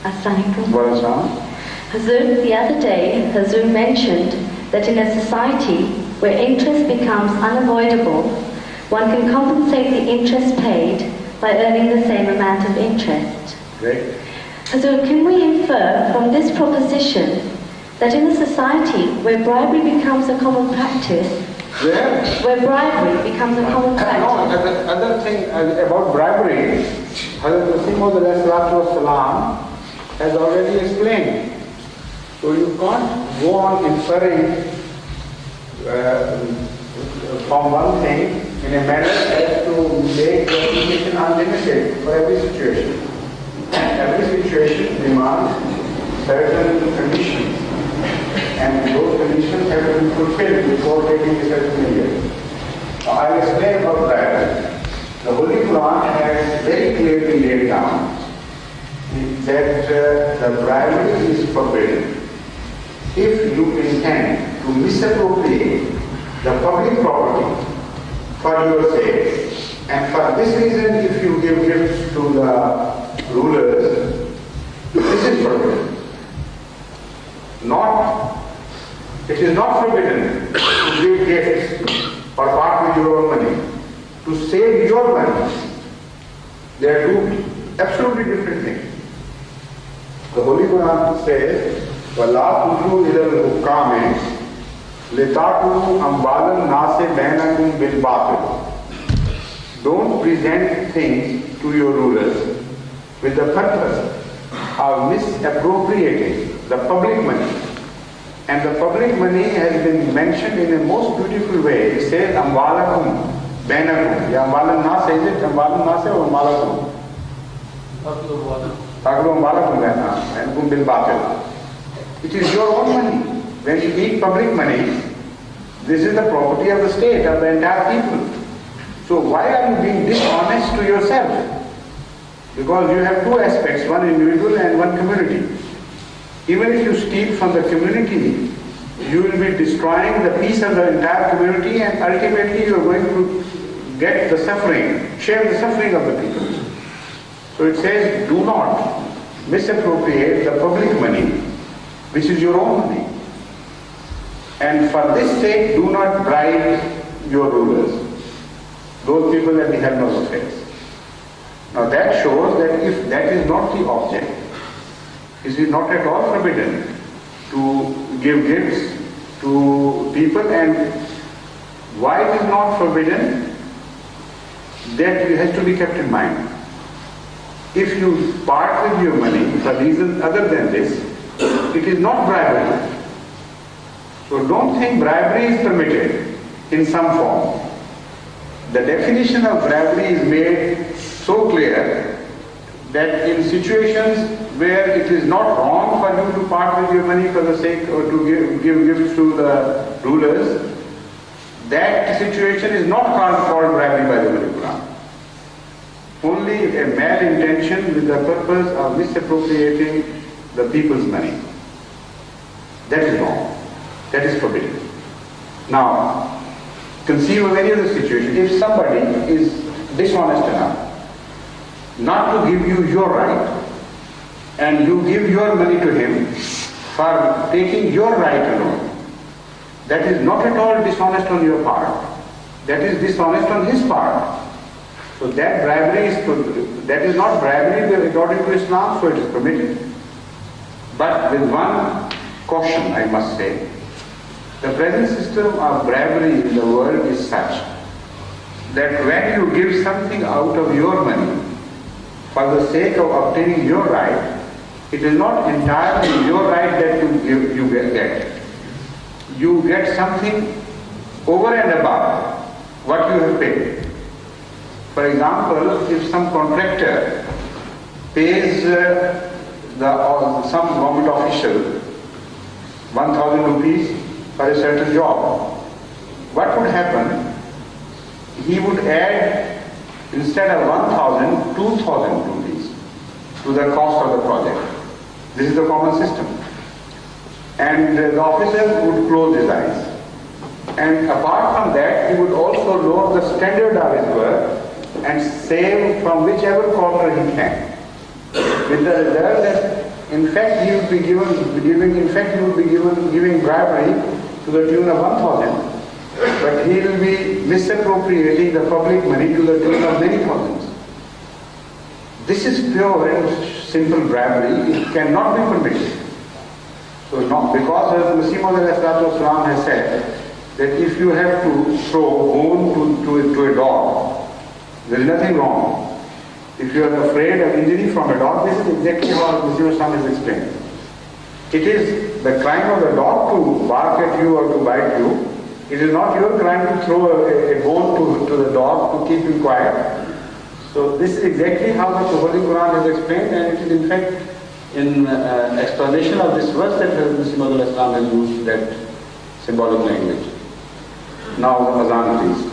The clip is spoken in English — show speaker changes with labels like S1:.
S1: Assalamualaikum. Hazur, the other day, Hazur mentioned that in a society where interest becomes unavoidable, one can compensate the interest paid by earning the same amount of interest.
S2: Right.
S1: Hazur, can we infer from this proposition that in a society where bribery becomes a common practice, where bribery becomes a common practice?
S2: No, the other thing about bribery, Hazrat Salam has already explained. So you can't go on inferring from one thing in a manner as to make the application unlimited for every situation. And every situation demands certain conditions, and those conditions have to be fulfilled before taking a certain measure. Now I'll explain about that. The Holy Quran has very clearly laid down that the bribery is forbidden if you intend to misappropriate the public property for your sake. And for this reason, if you give gifts to the rulers, this is forbidden. It is not forbidden to give gifts or part with your own money, to save your money. They are two absolutely different things. The Holy Quran says, وَلَا تُدْرُوا إِلَى الْحُكَّامِ لِتَأْكُلُوا أَمْوَالَ النَّاسِ بَيْنَكُمْ بِالْبَاطِلِ. Don't present things to your rulers with the purpose of misappropriating the public money. And the public money has been mentioned in a most beautiful way. It says, أَمْوَالَكُمْ بَيْنَكُمْ. Ya أَمْوَالَ النَّاسِ, is it أَمْوَالَ النَّاسِ or أَمْوَالَكُمْ? تَأْكُلُوا أَمْوَالَكُمْ بِالْبَاطِلِ. It is your own money. When you eat public money, this is the property of the state, of the entire people. So why are you being dishonest to yourself? Because you have two aspects, one individual and one community. Even if you steal from the community, you will be destroying the peace of the entire community, and ultimately you are going to get the suffering, share the suffering of the people. So it says, do not misappropriate the public money, which is your own money. And for this sake, do not bribe your rulers, those people that they have no affairs. Now that shows that if that is not the object, it is not at all forbidden to give gifts to people. And why it is not forbidden, that has to be kept in mind. If you part with your money for reasons other than this, it is not bribery. So don't think bribery is permitted in some form. The definition of bribery is made so clear that in situations where it is not wrong for you to part with your money for the sake or to give gifts to the rulers, that situation is not called bribery by the Holy Quran. Only a bad intention with the purpose of misappropriating the people's money. That is wrong. That is forbidden. Now, conceive of any other situation. If somebody is dishonest enough not to give you your right, and you give your money to him for taking your right alone, that is not at all dishonest on your part. That is dishonest on his part. So that bribery is not bribery according to Islam, so it is permitted. But with one caution, I must say. The present system of bribery in the world is such that when you give something out of your money for the sake of obtaining your right, it is not entirely your right that you get. You get something over and above what you have paid. For example, if some contractor pays some government official 1,000 rupees for a certain job, what would happen? He would add, instead of 1,000, 2,000 rupees to the cost of the project. This is the common system. And the officer would close his eyes. And apart from that, he would also lower the standard of his work and save from whichever corner he can. With the result that in fact he would be giving bribery to the tune of 1,000, but he will be misappropriating the public money to the tune of many thousands. This is pure and simple bribery. It cannot be permitted. So not because Hazrat Masih has said that if you have to throw bone to a dog, there is nothing wrong. If you are afraid of injury from a dog, this is exactly how Mirza has explained. It is the crime of the dog to bark at you or to bite you. It is not your crime to throw a bone to the dog to keep him quiet. So this is exactly how the Holy Quran has explained, and it is in fact in explanation of this verse that Hazrat Masih has used that symbolic language. Now the Azan please.